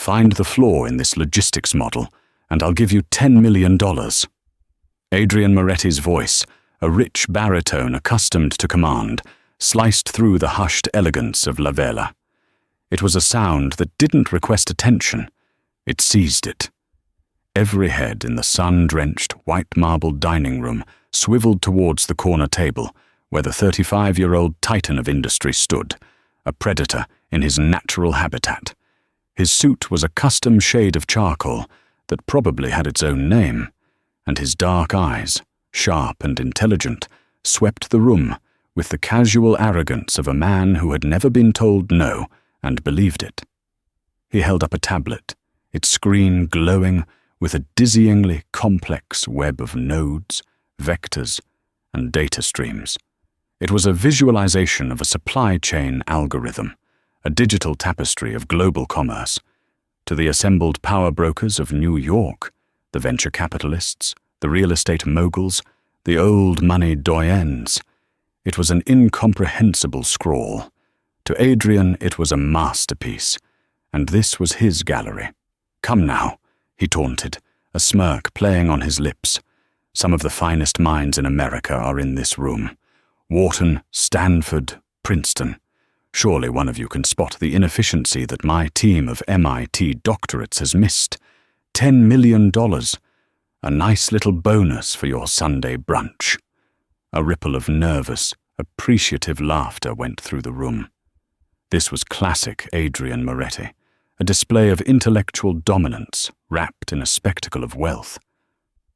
Find the flaw in this logistics model, and I'll give you $10 million. Adrian Moretti's voice, a rich baritone accustomed to command, sliced through the hushed elegance of La Vela. It was a sound that didn't request attention. It seized it. Every head in the sun-drenched, white-marbled dining room swiveled towards the corner table, where the 35-year-old titan of industry stood, a predator in his natural habitat. His suit was a custom shade of charcoal that probably had its own name, and his dark eyes, sharp and intelligent, swept the room with the casual arrogance of a man who had never been told no and believed it. He held up a tablet, its screen glowing with a dizzyingly complex web of nodes, vectors, and data streams. It was a visualization of a supply chain algorithm, a digital tapestry of global commerce. To the assembled power brokers of New York, the venture capitalists, the real estate moguls, the old money doyens, it was an incomprehensible scrawl. To Adrian, it was a masterpiece, and this was his gallery. "Come now," he taunted, a smirk playing on his lips. "Some of the finest minds in America are in this room. Wharton, Stanford, Princeton. Surely one of you can spot the inefficiency that my team of MIT doctorates has missed. $10 million. A nice little bonus for your Sunday brunch." A ripple of nervous, appreciative laughter went through the room. This was classic Adrian Moretti, a display of intellectual dominance wrapped in a spectacle of wealth.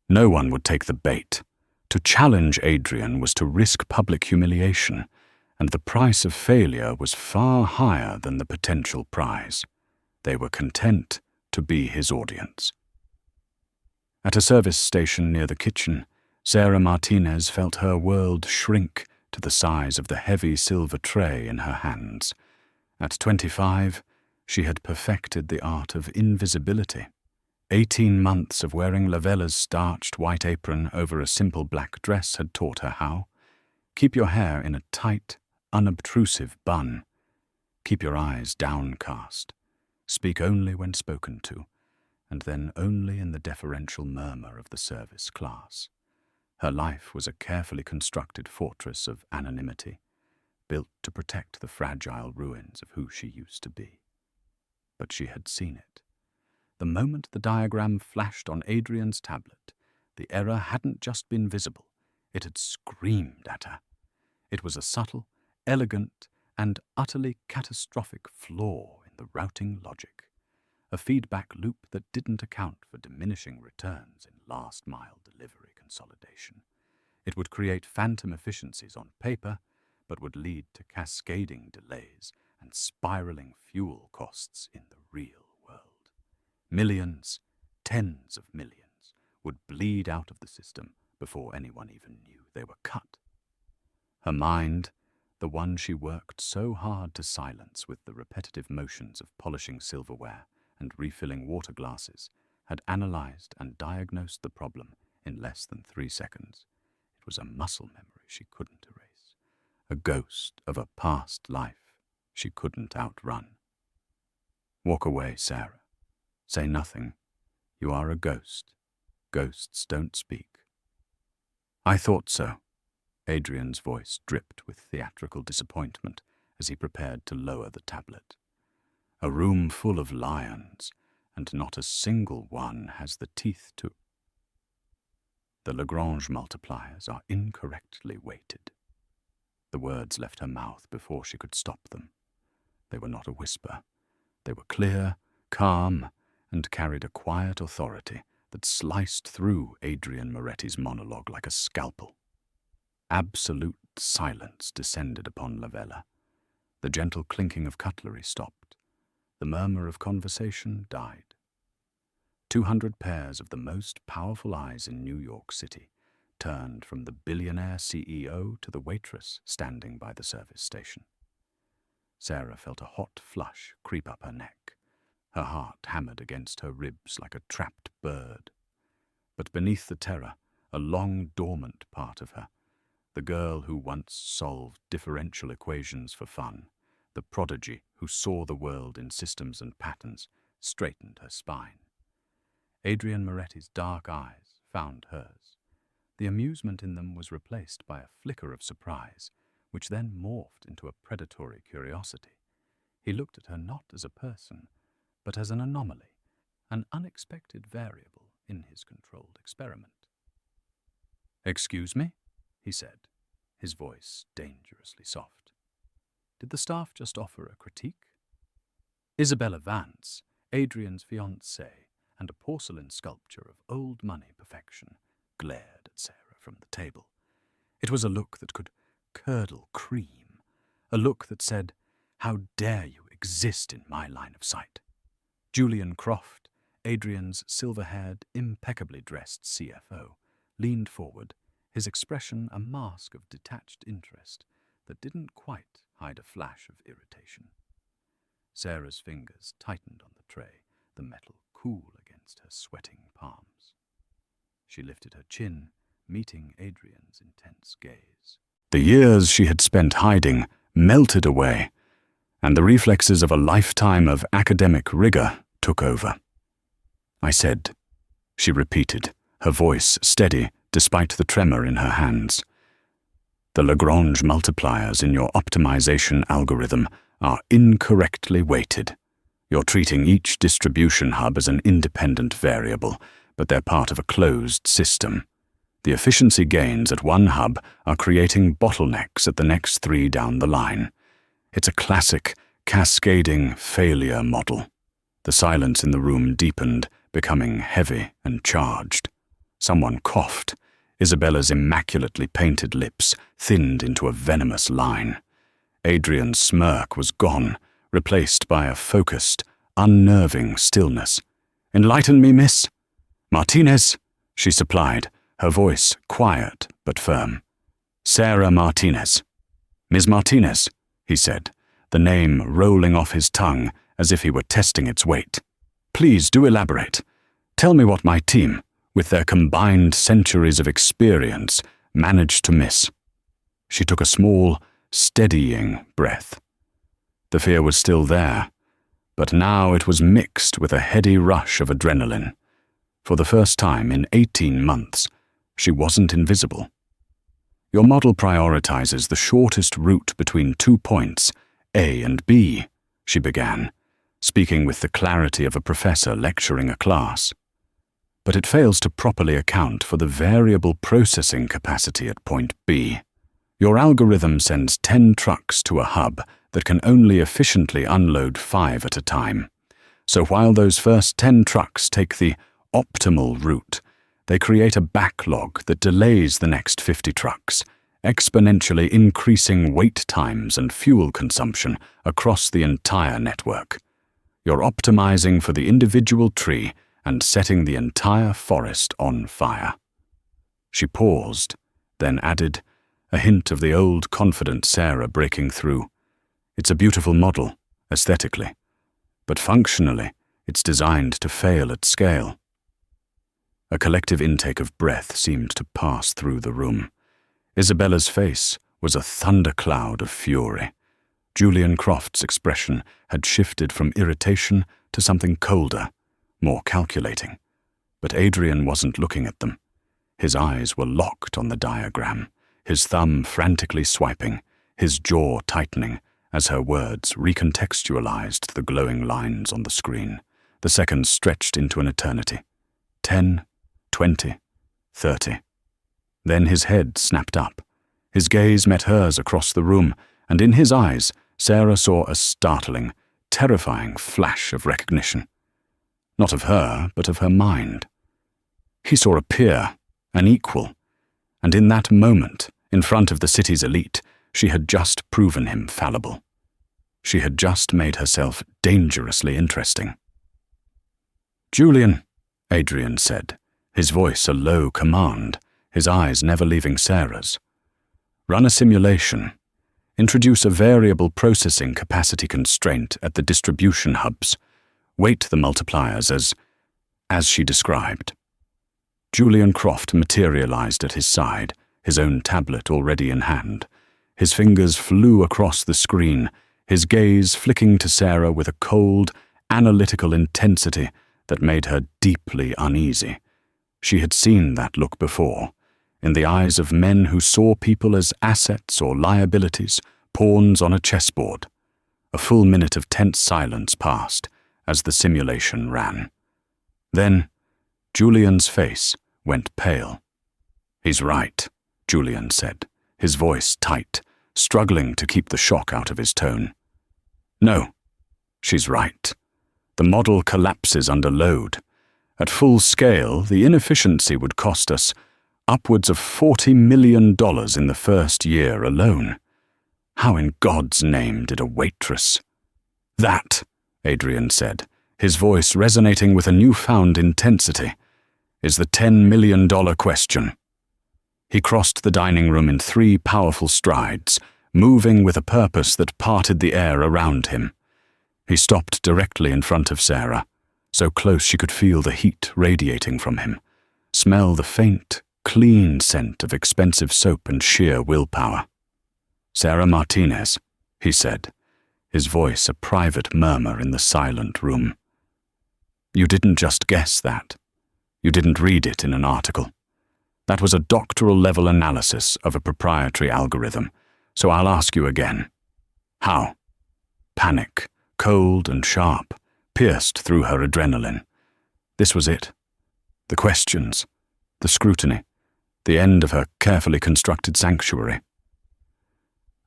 No one would take the bait. To challenge Adrian was to risk public humiliation, and the price of failure was far higher than the potential prize. They were content to be his audience. At a service station near the kitchen, Sarah Martinez felt her world shrink to the size of the heavy silver tray in her hands. At 25, she had perfected the art of invisibility. 18 months of wearing La Vela's starched white apron over a simple black dress had taught her how. Keep your hair in a tight, unobtrusive bun. Keep your eyes downcast. Speak only when spoken to, and then only in the deferential murmur of the service class. Her life was a carefully constructed fortress of anonymity, built to protect the fragile ruins of who she used to be. But she had seen it. The moment the diagram flashed on Adrian's tablet, the error hadn't just been visible, it had screamed at her. It was a subtle, elegant, and utterly catastrophic flaw in the routing logic, a feedback loop that didn't account for diminishing returns in last-mile delivery consolidation. It would create phantom efficiencies on paper, but would lead to cascading delays and spiraling fuel costs in the real world. Millions, tens of millions, would bleed out of the system before anyone even knew they were cut. Her mind, the one she worked so hard to silence with the repetitive motions of polishing silverware and refilling water glasses, had analyzed and diagnosed the problem in less than 3 seconds. It was a muscle memory she couldn't erase, a ghost of a past life she couldn't outrun. "Walk away, Sarah. Say nothing. You are a ghost. Ghosts don't speak." "I thought so." Adrian's voice dripped with theatrical disappointment as he prepared to lower the tablet. "A room full of lions, and not a single one has the teeth to—" "The Lagrange multipliers are incorrectly weighted." The words left her mouth before she could stop them. They were not a whisper. They were clear, calm, and carried a quiet authority that sliced through Adrian Moretti's monologue like a scalpel. Absolute silence descended upon La Vela. The gentle clinking of cutlery stopped. The murmur of conversation died. 200 pairs of the most powerful eyes in New York City turned from the billionaire CEO to the waitress standing by the service station. Sarah felt a hot flush creep up her neck. Her heart hammered against her ribs like a trapped bird. But beneath the terror, a long dormant part of her, the girl who once solved differential equations for fun, the prodigy who saw the world in systems and patterns, straightened her spine. Adrian Moretti's dark eyes found hers. The amusement in them was replaced by a flicker of surprise, which then morphed into a predatory curiosity. He looked at her not as a person, but as an anomaly, an unexpected variable in his controlled experiment. "Excuse me?" he said, his voice dangerously soft. Did the staff just offer a critique? Isabella Vance, Adrian's fiancée and a porcelain sculpture of old money perfection, glared at Sarah from the table. It was a look that could curdle cream, a look that said, "How dare you exist in my line of sight?" Julian Croft, Adrian's silver-haired, impeccably dressed CFO, leaned forward, his expression a mask of detached interest that didn't quite hide a flash of irritation. Sarah's fingers tightened on the tray, the metal cool against her sweating palms. She lifted her chin, meeting Adrian's intense gaze. The years she had spent hiding melted away, and the reflexes of a lifetime of academic rigor took over. "I said," she repeated, her voice steady despite the tremor in her hands. "The Lagrange multipliers in your optimization algorithm are incorrectly weighted. You're treating each distribution hub as an independent variable, but they're part of a closed system. The efficiency gains at one hub are creating bottlenecks at the next 3 down the line. It's a classic, cascading failure model." The silence in the room deepened, becoming heavy and charged. Someone coughed. Isabella's immaculately painted lips thinned into a venomous line. Adrian's smirk was gone, replaced by a focused, unnerving stillness. "Enlighten me, miss." "Martinez," she supplied, her voice quiet but firm. "Sarah Martinez." "Ms. Martinez," he said, the name rolling off his tongue as if he were testing its weight. "Please do elaborate. Tell me what my team, with their combined centuries of experience, managed to miss." She took a small, steadying breath. The fear was still there, but now it was mixed with a heady rush of adrenaline. For the first time in 18 months, she wasn't invisible. "Your model prioritizes the shortest route between 2 points, A and B," she began, speaking with the clarity of a professor lecturing a class. "But it fails to properly account for the variable processing capacity at point B. Your algorithm sends 10 trucks to a hub that can only efficiently unload 5 at a time. So while those first 10 trucks take the optimal route, they create a backlog that delays the next 50 trucks, exponentially increasing wait times and fuel consumption across the entire network. You're optimizing for the individual tree and setting the entire forest on fire." She paused, then added, a hint of the old confident Sarah breaking through. "It's a beautiful model, aesthetically, but functionally, it's designed to fail at scale." A collective intake of breath seemed to pass through the room. Isabella's face was a thundercloud of fury. Julian Croft's expression had shifted from irritation to something colder, more calculating. But Adrian wasn't looking at them. His eyes were locked on the diagram, his thumb frantically swiping, his jaw tightening as her words recontextualized the glowing lines on the screen. The seconds stretched into an eternity. 10, 20, 30. Then his head snapped up. His gaze met hers across the room, and in his eyes, Sarah saw a startling, terrifying flash of recognition. Not of her, but of her mind. He saw a peer, an equal, and in that moment, in front of the city's elite, she had just proven him fallible. She had just made herself dangerously interesting. "Julian," Adrian said, his voice a low command, his eyes never leaving Sarah's. "Run a simulation. Introduce a variable processing capacity constraint at the distribution hubs. Weight the multipliers as she described." Julian Croft materialized at his side, his own tablet already in hand. His fingers flew across the screen, his gaze flicking to Sarah with a cold, analytical intensity that made her deeply uneasy. She had seen that look before, in the eyes of men who saw people as assets or liabilities, pawns on a chessboard. A full minute of tense silence passed as the simulation ran. Then, Julian's face went pale. "He's right," Julian said, his voice tight, struggling to keep the shock out of his tone. "No, she's right. The model collapses under load. At full scale, the inefficiency would cost us upwards of $40 million in the first year alone. How in God's name did a waitress—" "That," Adrian said, his voice resonating with a newfound intensity, "is the $10 million question." He crossed the dining room in 3 powerful strides, moving with a purpose that parted the air around him. He stopped directly in front of Sarah, so close she could feel the heat radiating from him, smell the faint, clean scent of expensive soap and sheer willpower. "Sarah Martinez," he said, his voice a private murmur in the silent room. "You didn't just guess that. You didn't read it in an article. That was a doctoral-level analysis of a proprietary algorithm, so I'll ask you again. How?" Panic, cold and sharp, pierced through her adrenaline. This was it. The questions, the scrutiny, the end of her carefully constructed sanctuary.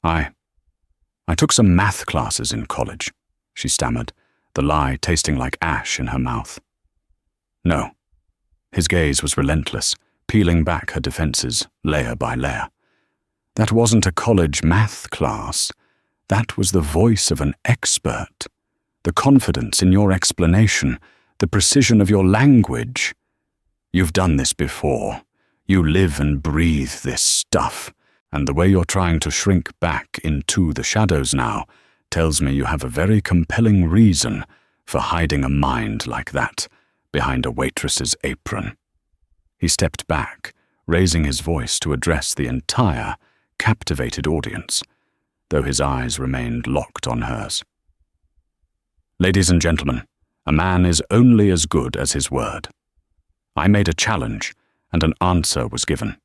I took some math classes in college," she stammered, the lie tasting like ash in her mouth. "No." His gaze was relentless, peeling back her defenses layer by layer. "That wasn't a college math class. That was the voice of an expert. The confidence in your explanation, the precision of your language. You've done this before. You live and breathe this stuff, and the way you're trying to shrink back into the shadows now tells me you have a very compelling reason for hiding a mind like that behind a waitress's apron." He stepped back, raising his voice to address the entire, captivated audience, though his eyes remained locked on hers. "Ladies and gentlemen, a man is only as good as his word. I made a challenge, and an answer was given.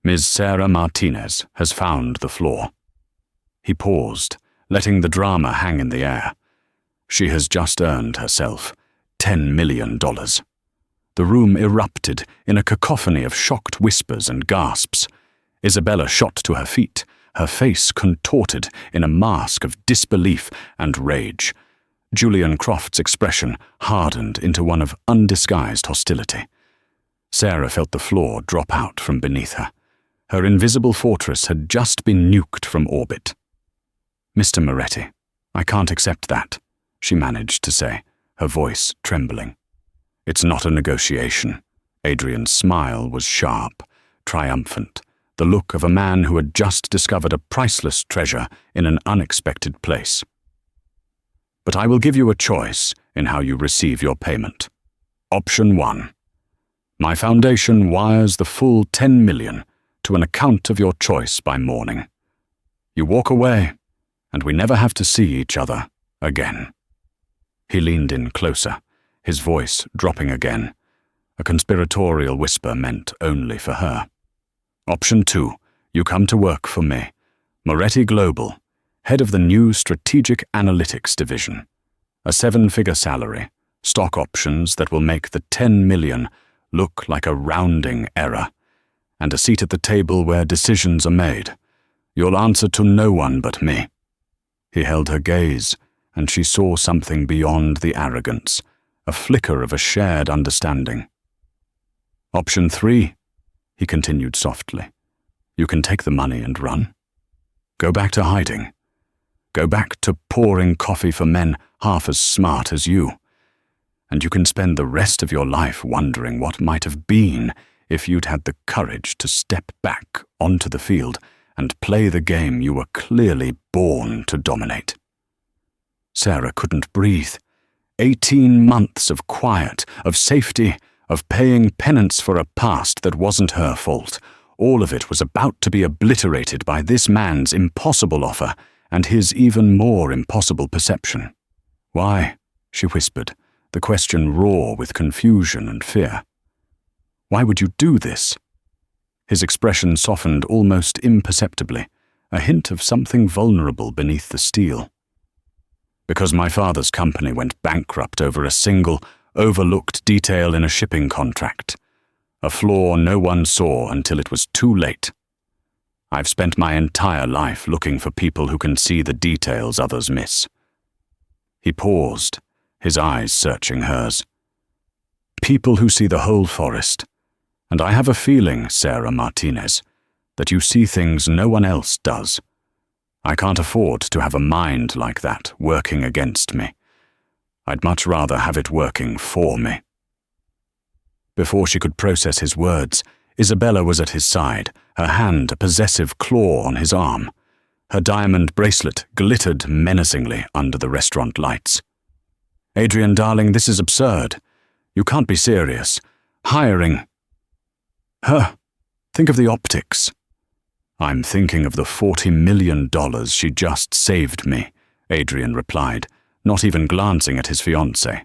Ms. Sarah Martinez has found the flaw." He paused, letting the drama hang in the air. "She has just earned herself $10 million. The room erupted in a cacophony of shocked whispers and gasps. Isabella shot to her feet, her face contorted in a mask of disbelief and rage. Julian Croft's expression hardened into one of undisguised hostility. Sarah felt the floor drop out from beneath her. Her invisible fortress had just been nuked from orbit. "Mr. Moretti, I can't accept that," she managed to say, her voice trembling. "It's not a negotiation." Adrian's smile was sharp, triumphant, the look of a man who had just discovered a priceless treasure in an unexpected place. "But I will give you a choice in how you receive your payment. Option 1. My foundation wires the full $10 million to an account of your choice by morning. You walk away, and we never have to see each other again." He leaned in closer, his voice dropping again, a conspiratorial whisper meant only for her. "Option 2, you come to work for me, Moretti Global, head of the new Strategic Analytics Division. A 7-figure salary, stock options that will make the $10 million look like a rounding error, and a seat at the table where decisions are made. You'll answer to no one but me." He held her gaze, and she saw something beyond the arrogance, a flicker of a shared understanding. "Option 3, he continued softly. You can take the money and run. Go back to hiding. Go back to pouring coffee for men half as smart as you. And you can spend the rest of your life wondering what might have been if you'd had the courage to step back onto the field and play the game you were clearly born to dominate." Sarah couldn't breathe. 18 months of quiet, of safety, of paying penance for a past that wasn't her fault. All of it was about to be obliterated by this man's impossible offer and his even more impossible perception. "Why?" she whispered, the question raw with confusion and fear. Why would you do this? His expression softened almost imperceptibly, a hint of something vulnerable beneath the steel. Because my father's company went bankrupt over a single, overlooked detail in a shipping contract. A flaw no one saw until it was too late. I've spent my entire life looking for people who can see the details others miss. He paused, his eyes searching hers. People who see the whole forest. And I have a feeling, Sarah Martinez, that you see things no one else does. I can't afford to have a mind like that working against me. I'd much rather have it working for me. Before she could process his words, Isabella was at his side, her hand a possessive claw on his arm. Her diamond bracelet glittered menacingly under the restaurant lights. Adrian, darling, this is absurd. You can't be serious. Hiring... Think of the optics. I'm thinking of the $40 million she just saved me, Adrian replied, not even glancing at his fiancée.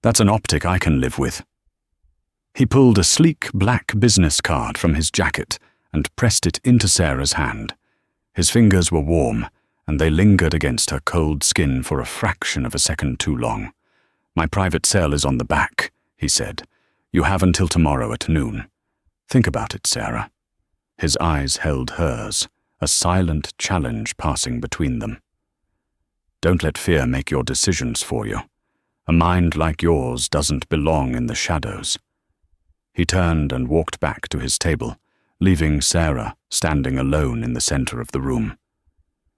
That's an optic I can live with. He pulled a sleek black business card from his jacket and pressed it into Sarah's hand. His fingers were warm, and they lingered against her cold skin for a fraction of a second too long. My private cell is on the back, he said. You have until tomorrow at noon. Think about it, Sarah. His eyes held hers, a silent challenge passing between them. Don't let fear make your decisions for you. A mind like yours doesn't belong in the shadows. He turned and walked back to his table, leaving Sarah standing alone in the center of the room.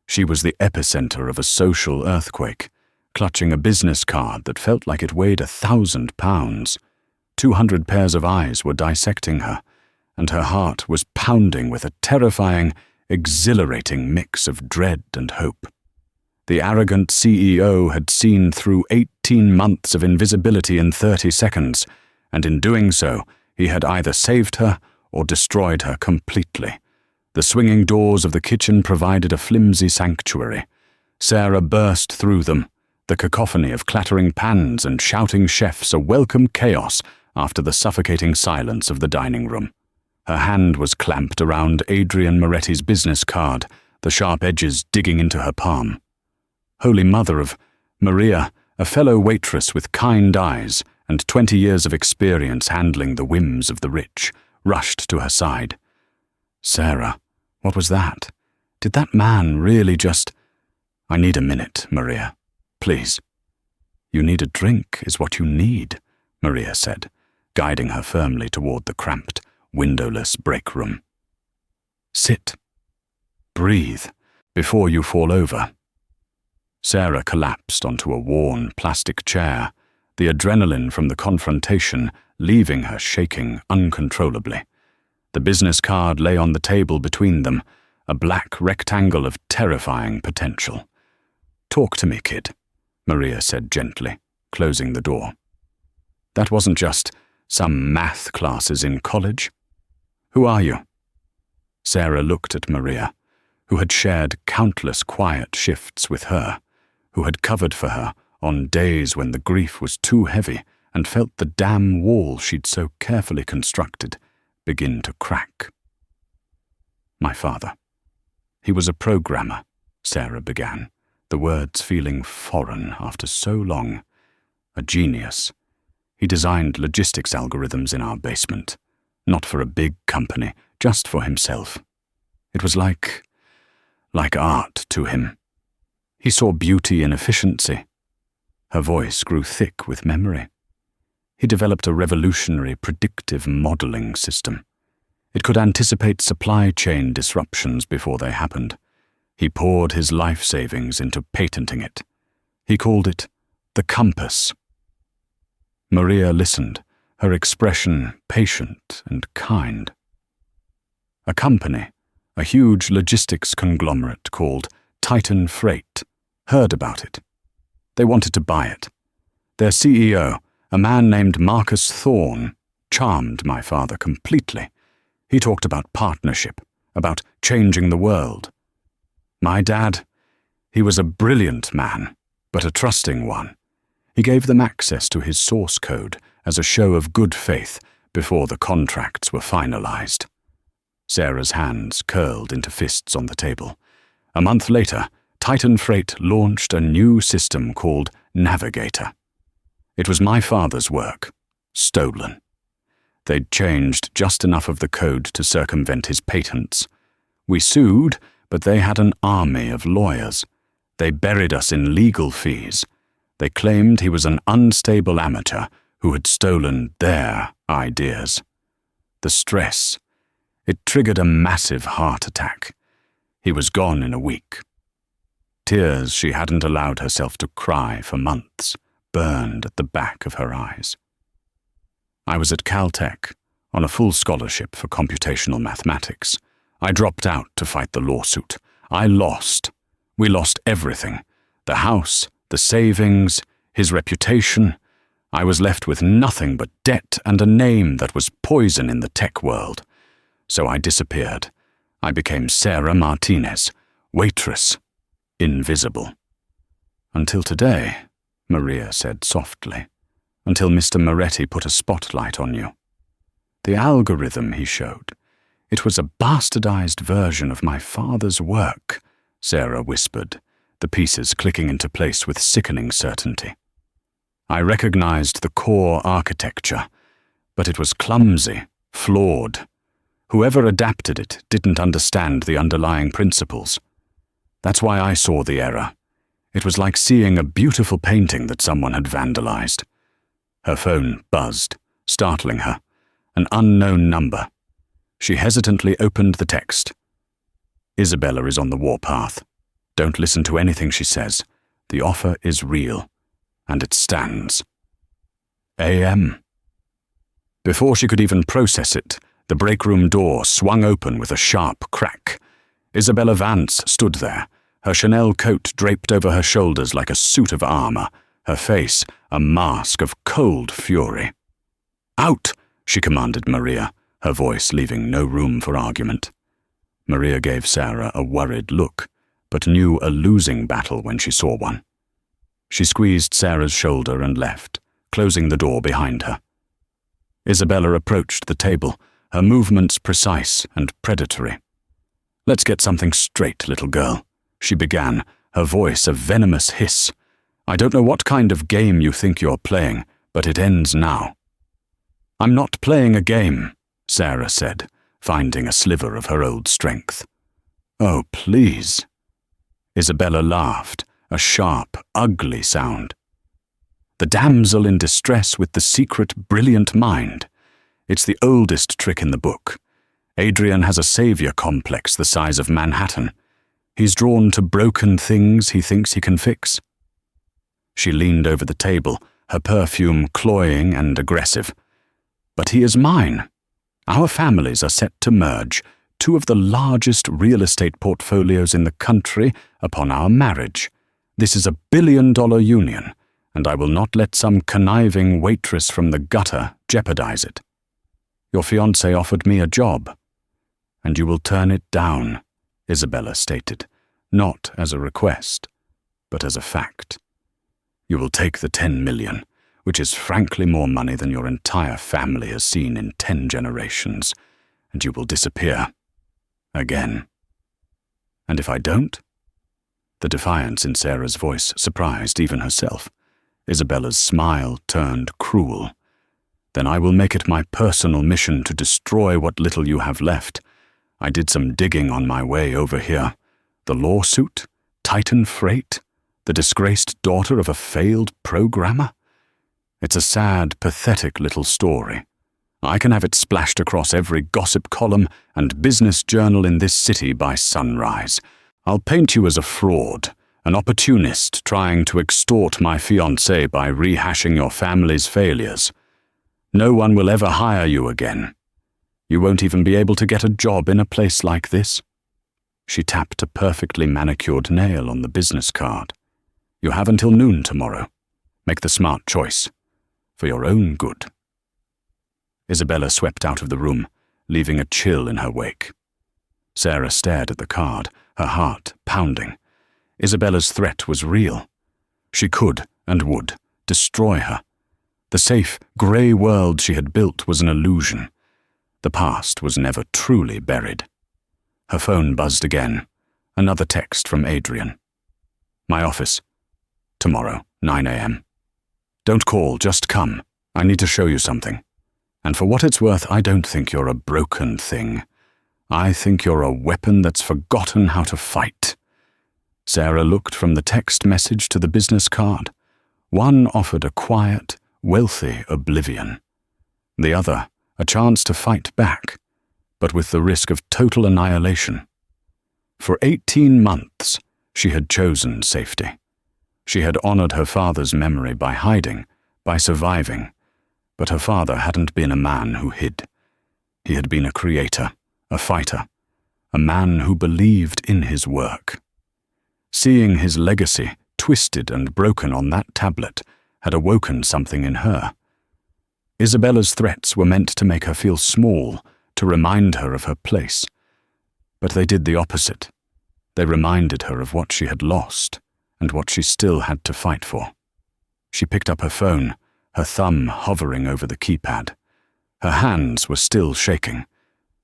She was the epicenter of a social earthquake, clutching a business card that felt like it weighed 1,000 pounds. 200 pairs of eyes were dissecting her, and her heart was pounding with a terrifying, exhilarating mix of dread and hope. The arrogant CEO had seen through 18 months of invisibility in 30 seconds, and in doing so, he had either saved her or destroyed her completely. The swinging doors of the kitchen provided a flimsy sanctuary. Sarah burst through them, the cacophony of clattering pans and shouting chefs a welcome chaos after the suffocating silence of the dining room. Her hand was clamped around Adrian Moretti's business card, the sharp edges digging into her palm. Holy Mother of Maria, a fellow waitress with kind eyes and 20 years of experience handling the whims of the rich, rushed to her side. Sarah, what was that? Did that man really just... I need a minute, Maria. Please. You need a drink is what you need, Maria said, guiding her firmly toward the cramped, windowless break room. Sit. Breathe before you fall over. Sarah collapsed onto a worn plastic chair, the adrenaline from the confrontation leaving her shaking uncontrollably. The business card lay on the table between them, a black rectangle of terrifying potential. Talk to me, kid, Maria said gently, closing the door. That wasn't just some math classes in college. Who are you? Sarah looked at Maria, who had shared countless quiet shifts with her, who had covered for her on days when the grief was too heavy and felt the damn wall she'd so carefully constructed begin to crack. My father. He was a programmer, Sarah began, the words feeling foreign after so long. A genius. He designed logistics algorithms in our basement. Not for a big company, just for himself. It was like art to him. He saw beauty in efficiency. Her voice grew thick with memory. He developed a revolutionary predictive modeling system. It could anticipate supply chain disruptions before they happened. He poured his life savings into patenting it. He called it the compass. Maria listened, her expression patient and kind. A company, a huge logistics conglomerate called Titan Freight, heard about it. They wanted to buy it. Their CEO, a man named Marcus Thorne, charmed my father completely. He talked about partnership, about changing the world. My dad, he was a brilliant man, but a trusting one. He gave them access to his source code as a show of good faith before the contracts were finalized. Sarah's hands curled into fists on the table. A month later, Titan Freight launched a new system called Navigator. It was my father's work, stolen. They'd changed just enough of the code to circumvent his patents. We sued, but they had an army of lawyers. They buried us in legal fees. They claimed he was an unstable amateur who had stolen their ideas. The stress, it triggered a massive heart attack. He was gone in a week. Tears she hadn't allowed herself to cry for months burned at the back of her eyes. I was at Caltech on a full scholarship for computational mathematics. I dropped out to fight the lawsuit. I lost. We lost everything. The house, the savings, his reputation. I was left with nothing but debt and a name that was poison in the tech world. So I disappeared. I became Sarah Martinez, Waitress, invisible. Until today, Maria said softly. Until Mr. Moretti put a spotlight on you. The algorithm he showed. It was a bastardized version of my father's work, Sarah whispered, the pieces clicking into place with sickening certainty. I recognized the core architecture, but it was clumsy, flawed. Whoever adapted it didn't understand the underlying principles. That's why I saw the error. It was like seeing a beautiful painting that someone had vandalized. Her phone buzzed, startling her. An unknown number. She hesitantly opened the text. Isabella is on the warpath. Don't listen to anything she says. The offer is real, and it stands. AM. Before she could even process it, the break room door swung open with a sharp crack. Isabella Vance stood there, her Chanel coat draped over her shoulders like a suit of armor, her face a mask of cold fury. Out, she commanded Maria, her voice leaving no room for argument. Maria gave Sarah a worried look, but knew a losing battle when she saw one. She squeezed Sarah's shoulder and left, closing the door behind her. Isabella approached the table, her movements precise and predatory. Let's get something straight, little girl, she began, her voice a venomous hiss. I don't know what kind of game you think you're playing, but it ends now. I'm not playing a game, Sarah said, finding a sliver of her old strength. Oh, please. Isabella laughed, a sharp, ugly sound. The damsel in distress with the secret, brilliant mind. It's the oldest trick in the book. Adrian has a savior complex the size of Manhattan. He's drawn to broken things he thinks he can fix. She leaned over the table, her perfume cloying and aggressive. But he is mine. Our families are set to merge, two of the largest real estate portfolios in the country upon our marriage. This is a billion-dollar union, and I will not let some conniving waitress from the gutter jeopardize it. Your fiancé offered me a job, and you will turn it down, Isabella stated, not as a request, but as a fact. You will take the 10 million, which is frankly more money than your entire family has seen in 10 generations, and you will disappear. Again. And if I don't? The defiance in Sarah's voice surprised even herself. Isabella's smile turned cruel. Then I will make it my personal mission to destroy what little you have left. I did some digging on my way over here. The lawsuit? Titan Freight? The disgraced daughter of a failed programmer? It's a sad, pathetic little story. I can have it splashed across every gossip column and business journal in this city by sunrise. I'll paint you as a fraud, an opportunist trying to extort my fiancé by rehashing your family's failures. No one will ever hire you again. You won't even be able to get a job in a place like this. She tapped a perfectly manicured nail on the business card. You have until noon tomorrow. Make the smart choice. For your own good. Isabella swept out of the room, leaving a chill in her wake. Sarah stared at the card, her heart pounding. Isabella's threat was real. She could and would destroy her. The safe, grey world she had built was an illusion. The past was never truly buried. Her phone buzzed again. Another text from Adrian. My office. Tomorrow, 9 a.m. Don't call, just come. I need to show you something. And for what it's worth, I don't think you're a broken thing. I think you're a weapon that's forgotten how to fight. Sarah looked from the text message to the business card. One offered a quiet, wealthy oblivion. The other, a chance to fight back, but with the risk of total annihilation. For 18 months, she had chosen safety. She had honored her father's memory by hiding, by surviving, but her father hadn't been a man who hid. He had been a creator, a fighter, a man who believed in his work. Seeing his legacy twisted and broken on that tablet had awoken something in her. Isabella's threats were meant to make her feel small, to remind her of her place. But they did the opposite. They reminded her of what she had lost and what she still had to fight for. She picked up her phone, her thumb hovering over the keypad. Her hands were still shaking,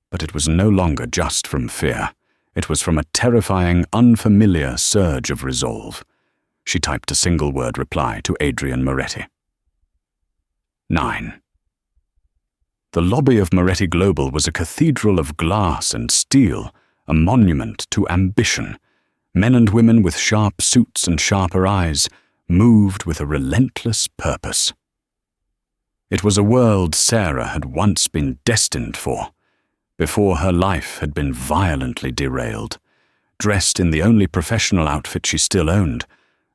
but it was no longer just from fear. It was from a terrifying, unfamiliar surge of resolve. She typed a single-word reply to Adrian Moretti. 9. The lobby of Moretti Global was a cathedral of glass and steel, a monument to ambition. Men and women with sharp suits and sharper eyes moved with a relentless purpose. It was a world Sarah had once been destined for, before her life had been violently derailed. Dressed in the only professional outfit she still owned,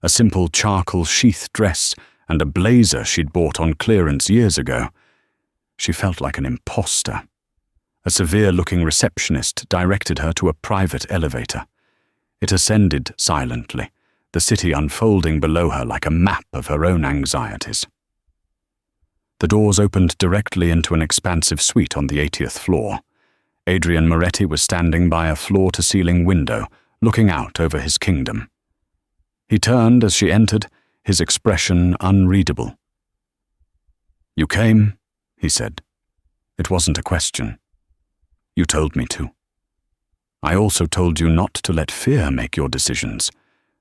a simple charcoal sheath dress and a blazer she'd bought on clearance years ago, she felt like an imposter. A severe-looking receptionist directed her to a private elevator. It ascended silently, the city unfolding below her like a map of her own anxieties. The doors opened directly into an expansive suite on the 80th floor. Adrian Moretti was standing by a floor-to-ceiling window, looking out over his kingdom. He turned as she entered, his expression unreadable. "You came," he said. "It wasn't a question. You told me to. I also told you not to let fear make your decisions.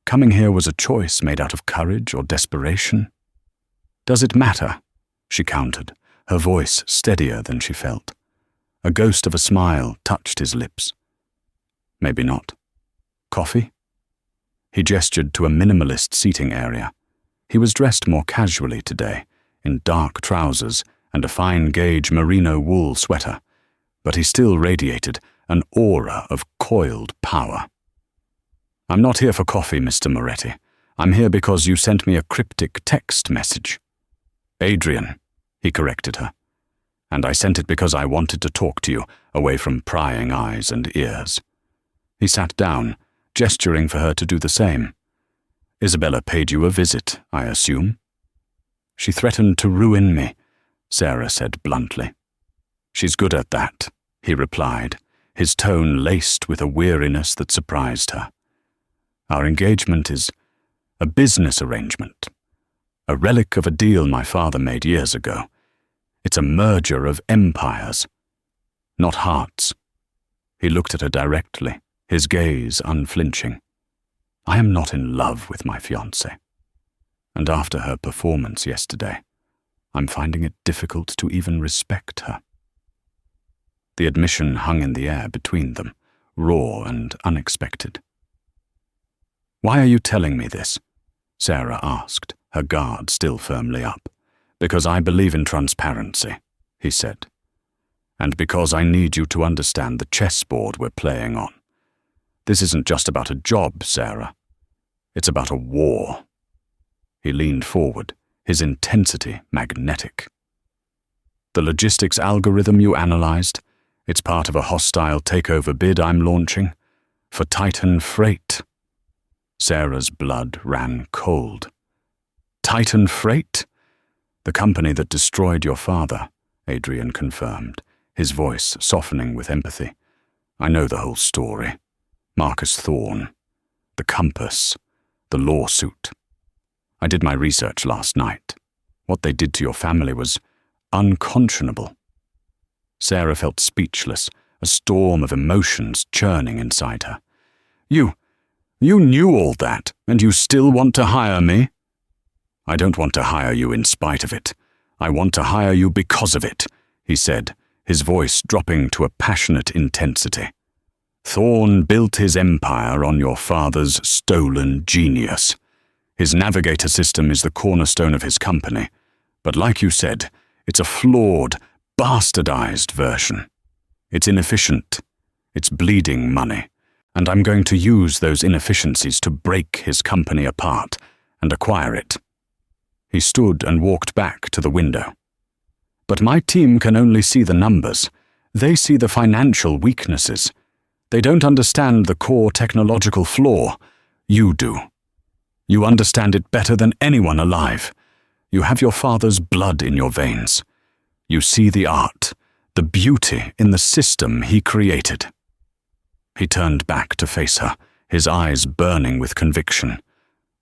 Coming here was a choice made out of courage or desperation." "Does it matter?" she countered, her voice steadier than she felt. A ghost of a smile touched his lips. "Maybe not. Coffee?" He gestured to a minimalist seating area. He was dressed more casually today, in dark trousers and a fine-gauge merino wool sweater, but he still radiated an aura of coiled power. "I'm not here for coffee, Mr. Moretti. I'm here because you sent me a cryptic text message." "Adrian," he corrected her. "And I sent it because I wanted to talk to you, away from prying eyes and ears." He sat down, gesturing for her to do the same. "Isabella paid you a visit, I assume?" "She threatened to ruin me," Sarah said bluntly. "She's good at that," he replied, his tone laced with a weariness that surprised her. "Our engagement is a business arrangement, a relic of a deal my father made years ago. It's a merger of empires, not hearts." He looked at her directly, his gaze unflinching. "I am not in love with my fiancée. And after her performance yesterday, I'm finding it difficult to even respect her." The admission hung in the air between them, raw and unexpected. "Why are you telling me this?" Sarah asked, her guard still firmly up. "Because I believe in transparency," he said. "And because I need you to understand the chessboard we're playing on. This isn't just about a job, Sarah. It's about a war." He leaned forward, his intensity magnetic. "The logistics algorithm you analyzed, it's part of a hostile takeover bid I'm launching. For Titan Freight." Sarah's blood ran cold. "Titan Freight?" "The company that destroyed your father," Adrian confirmed, his voice softening with empathy. "I know the whole story. Marcus Thorne, the compass, the lawsuit. I did my research last night. What they did to your family was unconscionable." Sarah felt speechless, a storm of emotions churning inside her. You knew all that, and you still want to hire me?" "I don't want to hire you in spite of it. I want to hire you because of it," he said, his voice dropping to a passionate intensity. "Thorne built his empire on your father's stolen genius. His navigator system is the cornerstone of his company, but like you said, it's a flawed, bastardized version. It's inefficient. It's bleeding money, and I'm going to use those inefficiencies to break his company apart and acquire it." He stood and walked back to the window. "But my team can only see the numbers. They see the financial weaknesses. They don't understand the core technological flaw. You do. You understand it better than anyone alive. You have your father's blood in your veins. You see the art, the beauty in the system he created." He turned back to face her, his eyes burning with conviction.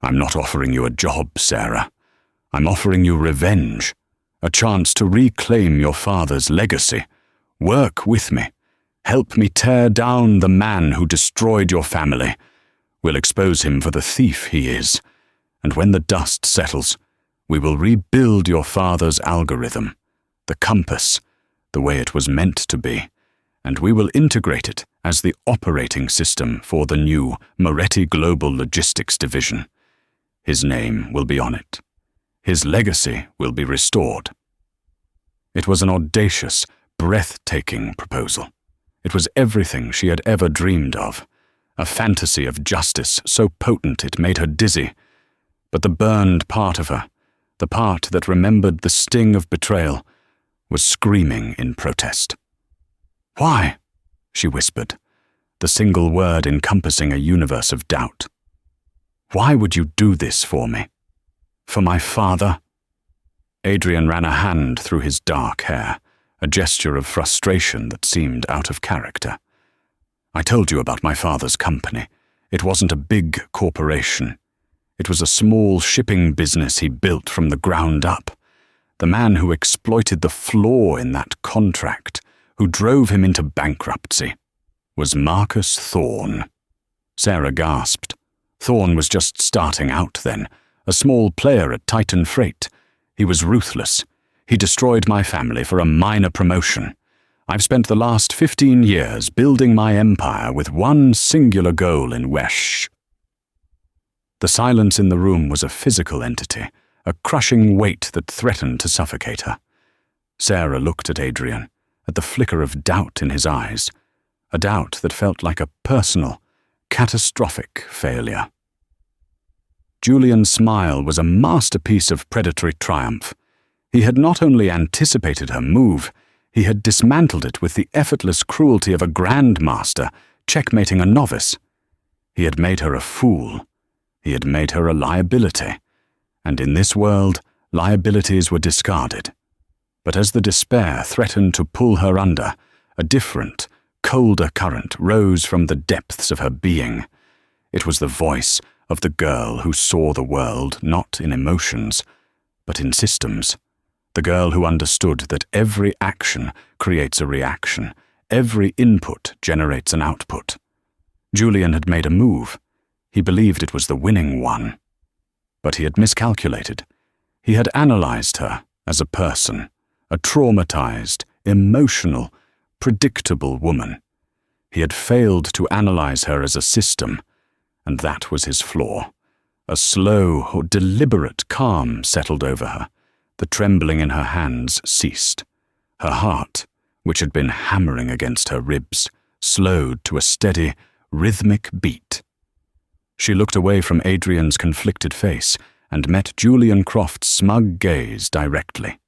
"I'm not offering you a job, Sarah. I'm offering you revenge, a chance to reclaim your father's legacy. Work with me. Help me tear down the man who destroyed your family. We'll expose him for the thief he is. And when the dust settles, we will rebuild your father's algorithm, the compass, the way it was meant to be, and we will integrate it as the operating system for the new Moretti Global Logistics Division. His name will be on it. His legacy will be restored." It was an audacious, breathtaking proposal. It was everything she had ever dreamed of, a fantasy of justice so potent it made her dizzy. But the burned part of her, the part that remembered the sting of betrayal, was screaming in protest. "Why?" she whispered, the single word encompassing a universe of doubt. "Why would you do this for me? For my father?" Adrian ran a hand through his dark hair, a gesture of frustration that seemed out of character. "I told you about my father's company. It wasn't a big corporation. It was a small shipping business he built from the ground up. The man who exploited the flaw in that contract, who drove him into bankruptcy, was Marcus Thorne." Sarah gasped. Thorne was just starting out then, a small player at Titan Freight. He was ruthless. He destroyed my family for a minor promotion. I've spent the last 15 years building my empire with one singular goal in Wesh. The silence in the room was a physical entity, a crushing weight that threatened to suffocate her. Sarah looked at Adrian, at the flicker of doubt in his eyes, a doubt that felt like a personal, catastrophic failure. Julian's smile was a masterpiece of predatory triumph. He had not only anticipated her move, he had dismantled it with the effortless cruelty of a grandmaster checkmating a novice. He had made her a fool. He had made her a liability. And in this world, liabilities were discarded. But as the despair threatened to pull her under, a different, colder current rose from the depths of her being. It was the voice of the girl who saw the world not in emotions, but in systems. The girl who understood that every action creates a reaction, every input generates an output. Julian had made a move. He believed it was the winning one. But he had miscalculated. He had analyzed her as a person, a traumatized, emotional, predictable woman. He had failed to analyze her as a system, and that was his flaw. A slow, deliberate calm settled over her. The trembling in her hands ceased. Her heart, which had been hammering against her ribs, slowed to a steady, rhythmic beat. She looked away from Adrian's conflicted face and met Julian Croft's smug gaze directly.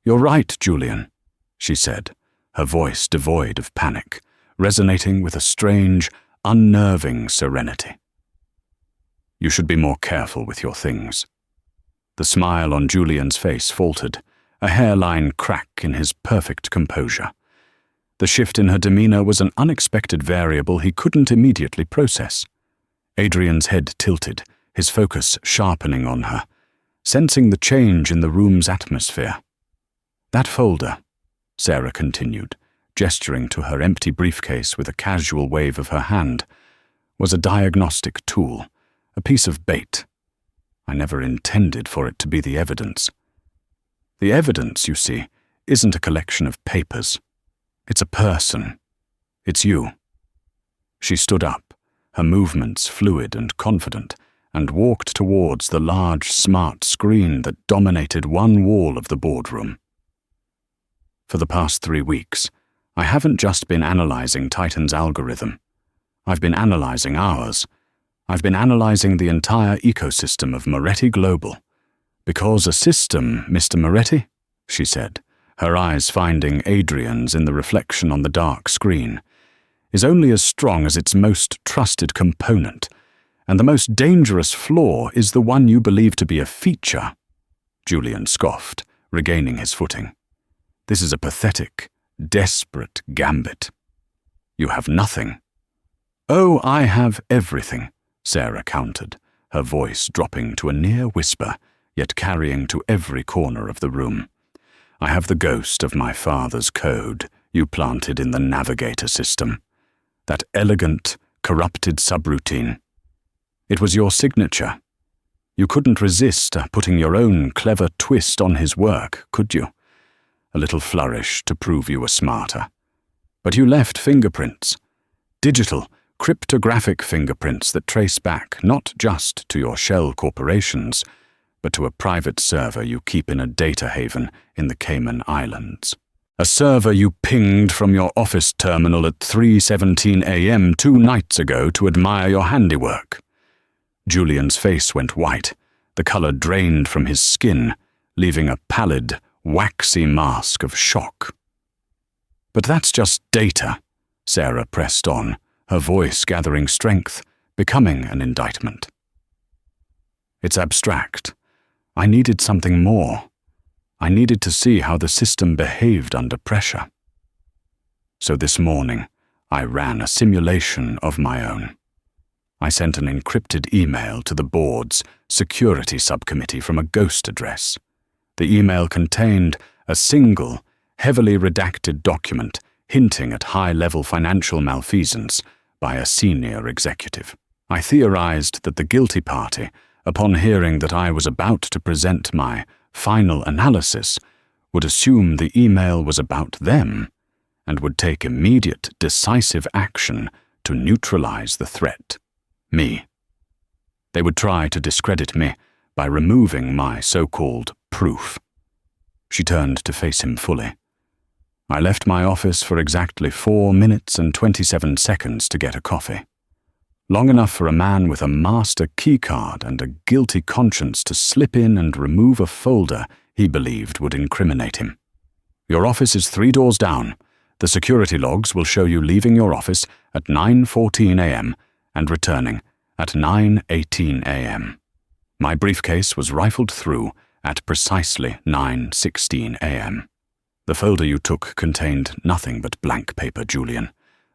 "You're right, Julian," she said, her voice devoid of panic, resonating with a strange, unnerving serenity. "You should be more careful with your things." The smile on Julian's face faltered, a hairline crack in his perfect composure. The shift in her demeanor was an unexpected variable he couldn't immediately process. Adrian's head tilted, his focus sharpening on her, sensing the change in the room's atmosphere. "That folder," Sarah continued, gesturing to her empty briefcase with a casual wave of her hand, "was a diagnostic tool, a piece of bait. I never intended for it to be the evidence. The evidence, you see, isn't a collection of papers. It's a person. It's you." She stood up, her movements fluid and confident, and walked towards the large, smart screen that dominated one wall of the boardroom. "For the past 3 weeks, I haven't just been analyzing Titan's algorithm. I've been analyzing ours. I've been analyzing the entire ecosystem of Moretti Global. Because a system, Mr. Moretti," she said, her eyes finding Adrian's in the reflection on the dark screen, "is only as strong as its most trusted component, and the most dangerous flaw is the one you believe to be a feature." Julian scoffed, regaining his footing. "This is a pathetic, desperate gambit. You have nothing." "Oh, I have everything," Sarah countered, her voice dropping to a near whisper, yet carrying to every corner of the room. "I have the ghost of my father's code you planted in the navigator system. That elegant, corrupted subroutine. It was your signature. You couldn't resist putting your own clever twist on his work, could you? A little flourish to prove you were smarter. But you left fingerprints. Digital, cryptographic fingerprints that trace back not just to your shell corporations, but to a private server you keep in a data haven in the Cayman Islands. A server you pinged from your office terminal at 3:17 a.m. 2 nights ago to admire your handiwork." Julian's face went white, the color drained from his skin, leaving a pallid, waxy mask of shock. "But that's just data," Sarah pressed on, her voice gathering strength, becoming an indictment. "It's abstract. I needed something more. I needed to see how the system behaved under pressure. So this morning, I ran a simulation of my own. I sent an encrypted email to the board's security subcommittee from a ghost address. The email contained a single, heavily redacted document hinting at high-level financial malfeasance by a senior executive. I theorized that the guilty party, upon hearing that I was about to present my final analysis, would assume the email was about them and would take immediate, decisive action to neutralize the threat. Me. They would try to discredit me by removing my so-called proof." She turned to face him fully. "I left my office for exactly 4 minutes and 27 seconds to get a coffee. Long enough for a man with a master keycard and a guilty conscience to slip in and remove a folder he believed would incriminate him. Your office is 3 doors down. The security logs will show you leaving your office at 9:14 a.m. and returning at 9:18 a.m. My briefcase was rifled through at precisely 9:16 a.m. The folder you took contained nothing but blank paper, Julian.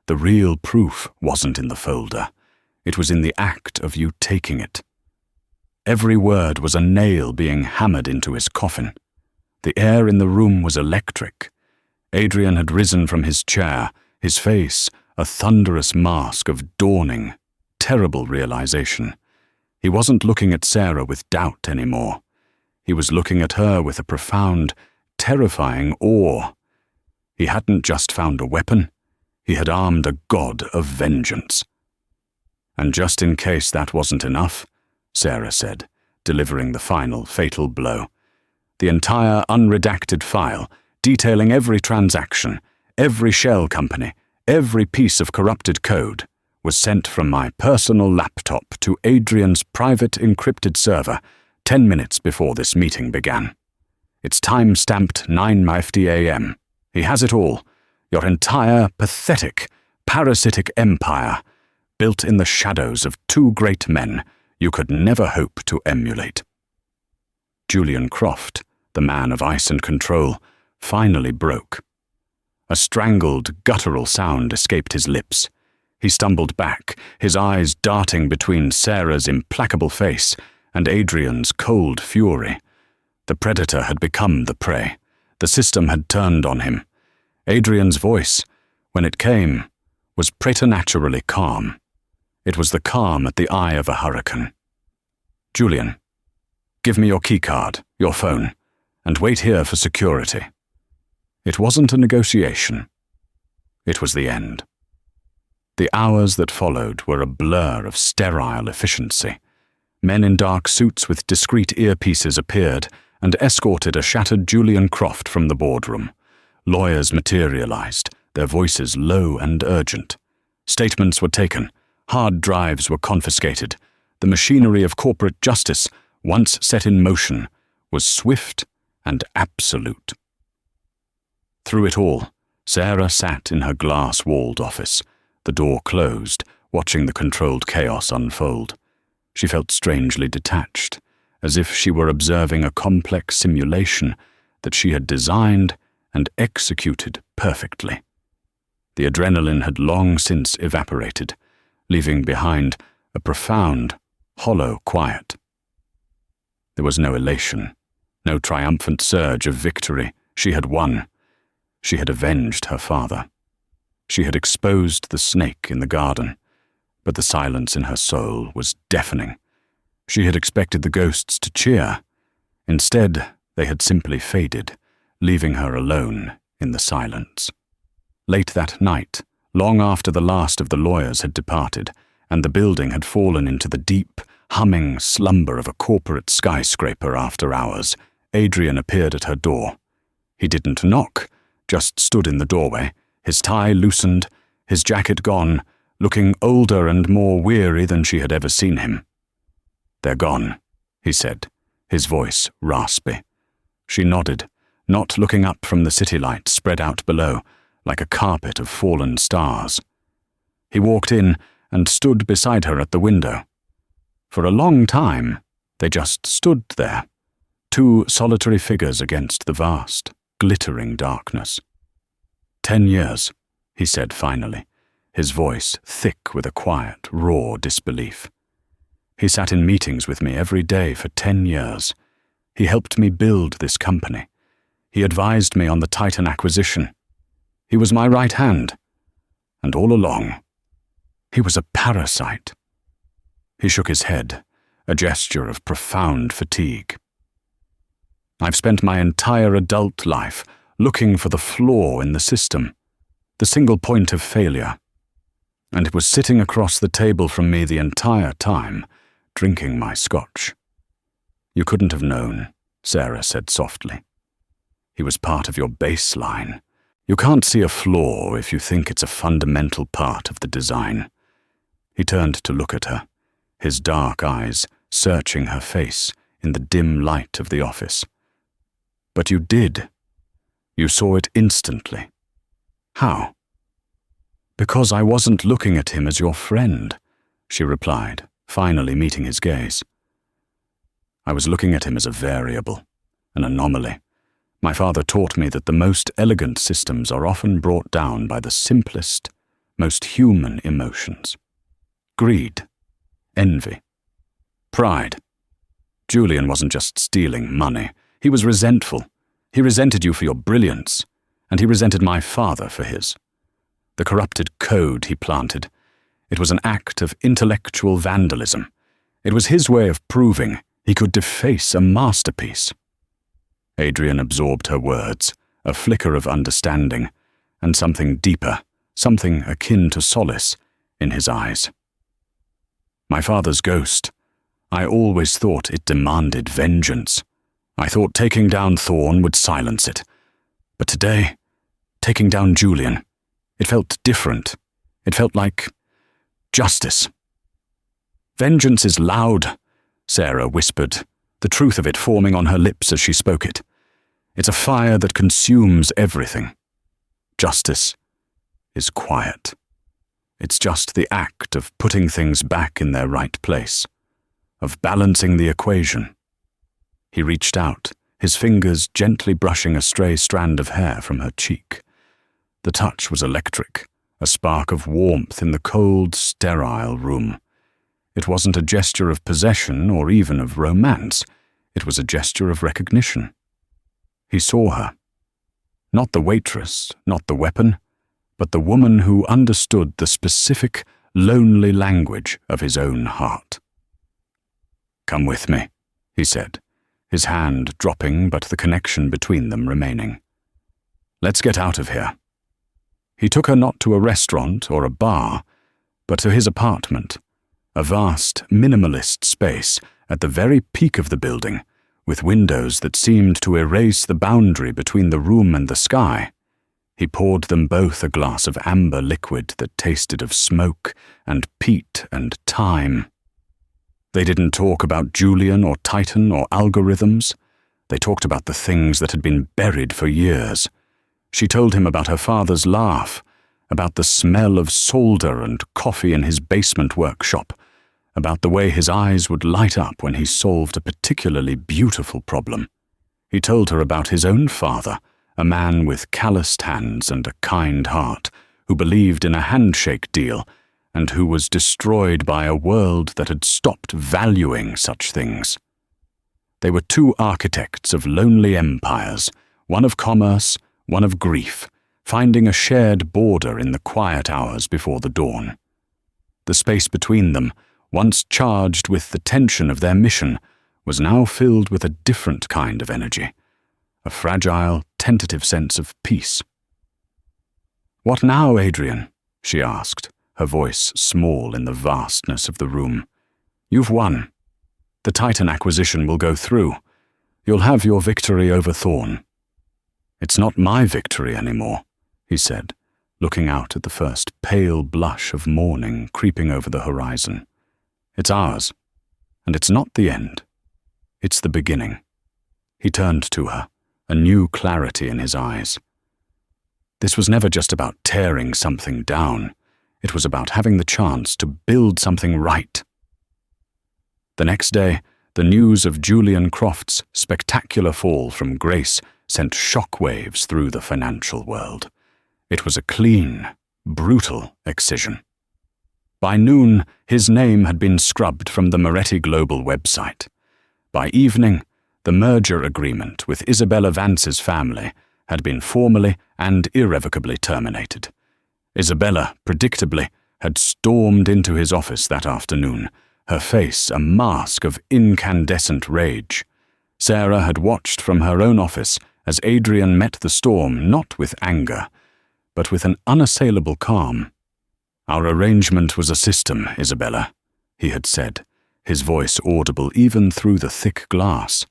The real proof wasn't in the folder. It was in the act of you taking it. Every word was a nail being hammered into his coffin. The air in the room was electric. Adrian had risen from his chair, his face a thunderous mask of dawning, terrible realization. He wasn't looking at Sarah with doubt anymore. He was looking at her with a profound, terrifying awe. He hadn't just found a weapon. He had armed a god of vengeance. "And just in case that wasn't enough," Sarah said, delivering the final fatal blow, "the entire unredacted file, detailing every transaction, every shell company, every piece of corrupted code, was sent from my personal laptop to Adrian's private encrypted server 10 minutes before this meeting began. It's time-stamped 9:50 a.m. He has it all, your entire pathetic, parasitic empire, built in the shadows of 2 great men you could never hope to emulate." Julian Croft, the man of ice and control, finally broke. A strangled, guttural sound escaped his lips. He stumbled back, his eyes darting between Sarah's implacable face and Adrian's cold fury. The predator had become the prey. The system had turned on him. Adrian's voice, when it came, was preternaturally calm. It was the calm at the eye of a hurricane. "Julian, give me your keycard, your phone, and wait here for security." It wasn't a negotiation. It was the end. The hours that followed were a blur of sterile efficiency. Men in dark suits with discreet earpieces appeared and escorted a shattered Julian Croft from the boardroom. Lawyers materialized, their voices low and urgent. Statements were taken. Hard drives were confiscated. The machinery of corporate justice, once set in motion, was swift and absolute. Through it all, Sarah sat in her glass-walled office, the door closed, watching the controlled chaos unfold. She felt strangely detached, as if she were observing a complex simulation that she had designed and executed perfectly. The adrenaline had long since evaporated, leaving behind a profound, hollow quiet. There was no elation, no triumphant surge of victory. She had won. She had avenged her father. She had exposed the snake in the garden, but the silence in her soul was deafening. She had expected the ghosts to cheer. Instead, they had simply faded, leaving her alone in the silence. Late that night, long after the last of the lawyers had departed, and the building had fallen into the deep, humming slumber of a corporate skyscraper after hours, Adrian appeared at her door. He didn't knock, just stood in the doorway, his tie loosened, his jacket gone, looking older and more weary than she had ever seen him. "They're gone," he said, his voice raspy. She nodded, not looking up from the city lights spread out below, like a carpet of fallen stars. He walked in and stood beside her at the window. For a long time, they just stood there, two solitary figures against the vast, glittering darkness. 10 years, he said finally, his voice thick with a quiet, raw disbelief. He sat in meetings with me every day for 10 years. He helped me build this company. He advised me on the Titan acquisition. He was my right hand. And all along, he was a parasite. He shook his head, a gesture of profound fatigue. I've spent my entire adult life looking for the flaw in the system, the single point of failure. And it was sitting across the table from me the entire time, drinking my scotch. You couldn't have known, Sarah said softly. He was part of your baseline. You can't see a flaw if you think it's a fundamental part of the design. He turned to look at her, his dark eyes searching her face in the dim light of the office. But you did. You saw it instantly. How? Because I wasn't looking at him as your friend, she replied, finally meeting his gaze. I was looking at him as a variable, an anomaly. My father taught me that the most elegant systems are often brought down by the simplest, most human emotions. Greed, envy, pride. Julian wasn't just stealing money. He was resentful. He resented you for your brilliance, and he resented my father for his. The corrupted code he planted. It was an act of intellectual vandalism. It was his way of proving he could deface a masterpiece. Adrian absorbed her words, a flicker of understanding, and something deeper, something akin to solace, in his eyes. My father's ghost. I always thought it demanded vengeance. I thought taking down Thorne would silence it. But today, taking down Julian, it felt different. It felt like justice. Vengeance is loud, Sarah whispered, the truth of it forming on her lips as she spoke it. It's a fire that consumes everything. Justice is quiet. It's just the act of putting things back in their right place, of balancing the equation. He reached out, his fingers gently brushing a stray strand of hair from her cheek. The touch was electric, a spark of warmth in the cold, sterile room. It wasn't a gesture of possession or even of romance. It was a gesture of recognition. He saw her. Not the waitress, not the weapon, but the woman who understood the specific, lonely language of his own heart. "Come with me," he said, his hand dropping but the connection between them remaining. "Let's get out of here." He took her not to a restaurant or a bar, but to his apartment, a vast, minimalist space at the very peak of the building, with windows that seemed to erase the boundary between the room and the sky. He poured them both a glass of amber liquid that tasted of smoke and peat and time. They didn't talk about Julian or Titan or algorithms. They talked about the things that had been buried for years. She told him about her father's laugh, about the smell of solder and coffee in his basement workshop, about the way his eyes would light up when he solved a particularly beautiful problem. He told her about his own father, a man with calloused hands and a kind heart, who believed in a handshake deal and who was destroyed by a world that had stopped valuing such things. They were two architects of lonely empires, one of commerce, one of grief, finding a shared border in the quiet hours before the dawn. The space between them, once charged with the tension of their mission, was now filled with a different kind of energy, a fragile, tentative sense of peace. "What now, Adrian?" she asked, her voice small in the vastness of the room. "You've won. The Titan acquisition will go through. You'll have your victory over Thorn." "It's not my victory anymore," he said, looking out at the first pale blush of morning creeping over the horizon. "It's ours, and it's not the end. It's the beginning." He turned to her, a new clarity in his eyes. This was never just about tearing something down. It was about having the chance to build something right. The next day, the news of Julian Croft's spectacular fall from grace sent shockwaves through the financial world. It was a clean, brutal excision. By noon, his name had been scrubbed from the Moretti Global website. By evening, the merger agreement with Isabella Vance's family had been formally and irrevocably terminated. Isabella, predictably, had stormed into his office that afternoon, her face a mask of incandescent rage. Sarah had watched from her own office as Adrian met the storm not with anger, but with an unassailable calm. "Our arrangement was a system, Isabella," he had said, his voice audible even through the thick glass.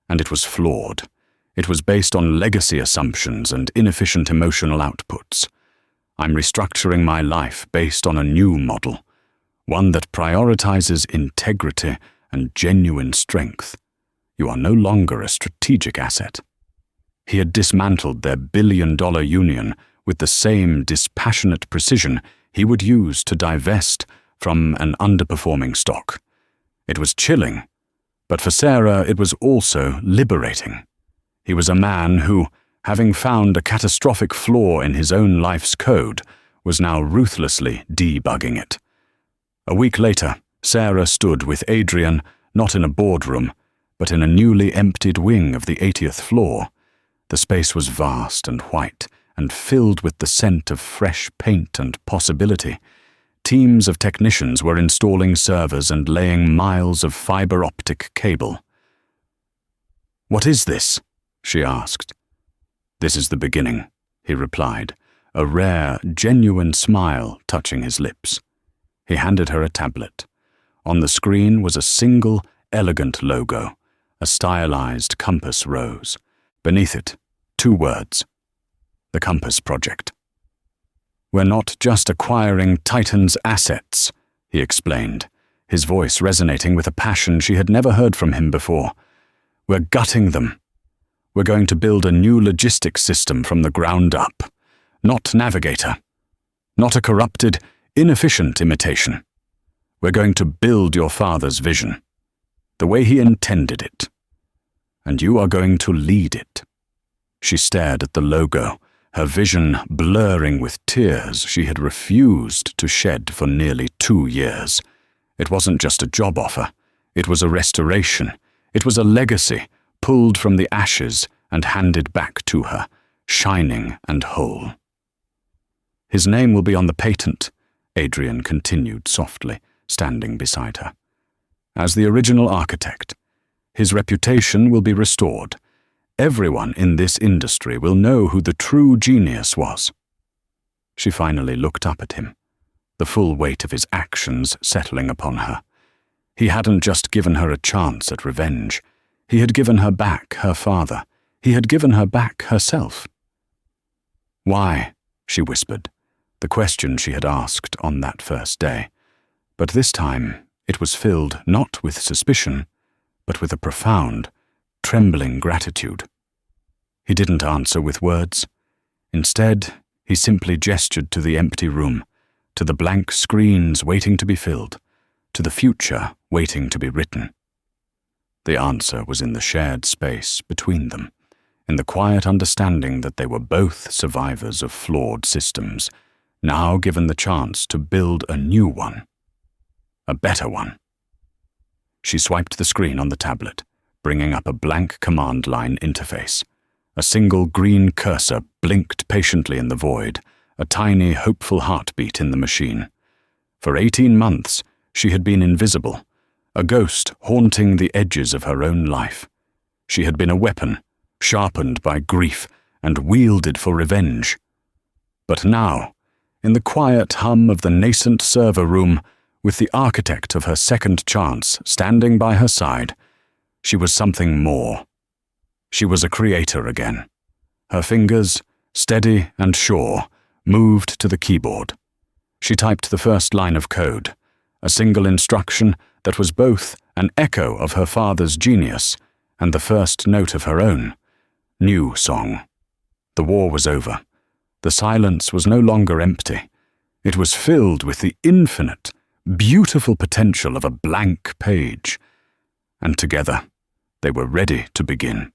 "And it was flawed. It was based on legacy assumptions and inefficient emotional outputs. I'm restructuring my life based on a new model, one that prioritizes integrity and genuine strength. You are no longer a strategic asset." He had dismantled their billion-dollar union with the same dispassionate precision he would use to divest from an underperforming stock. It was chilling, but for Sarah it was also liberating. He was a man who, having found a catastrophic flaw in his own life's code, was now ruthlessly debugging it. A week later, Sarah stood with Adrian, not in a boardroom, but in a newly emptied wing of the 80th floor. The space was vast and white, and filled with the scent of fresh paint and possibility. Teams of technicians were installing servers and laying miles of fiber optic cable. "What is this?" she asked. "This is the beginning," he replied, a rare, genuine smile touching his lips. He handed her a tablet. On the screen was a single, elegant logo, a stylized compass rose. Beneath it, 2 words: The Compass Project. "We're not just acquiring Titan's assets," he explained, his voice resonating with a passion she had never heard from him before. "We're gutting them. We're going to build a new logistics system from the ground up. Not Navigator. Not a corrupted, inefficient imitation. We're going to build your father's vision, the way he intended it. And you are going to lead it." She stared at the logo, her vision blurring with tears she had refused to shed for nearly 2 years. It wasn't just a job offer. It was a restoration. It was a legacy, pulled from the ashes and handed back to her, shining and whole. "His name will be on the patent," Adrian continued softly, standing beside her. "As the original architect. His reputation will be restored. Everyone in this industry will know who the true genius was." She finally looked up at him, the full weight of his actions settling upon her. He hadn't just given her a chance at revenge. He had given her back her father. He had given her back herself. "Why?" she whispered, the question she had asked on that first day. But this time it was filled not with suspicion, but with a profound, trembling gratitude. He didn't answer with words. Instead, he simply gestured to the empty room, to the blank screens waiting to be filled, to the future waiting to be written. The answer was in the shared space between them, in the quiet understanding that they were both survivors of flawed systems, now given the chance to build a new one, a better one. She swiped the screen on the tablet, bringing up a blank command line interface. A single green cursor blinked patiently in the void, a tiny, hopeful heartbeat in the machine. For 18 months, she had been invisible, a ghost haunting the edges of her own life. She had been a weapon, sharpened by grief and wielded for revenge. But now, in the quiet hum of the nascent server room, with the architect of her second chance standing by her side, she was something more. She was a creator again. Her fingers, steady and sure, moved to the keyboard. She typed the first line of code, a single instruction that was both an echo of her father's genius and the first note of her own. New song. The war was over. The silence was no longer empty. It was filled with the infinite, beautiful potential of a blank page. And together, they were ready to begin.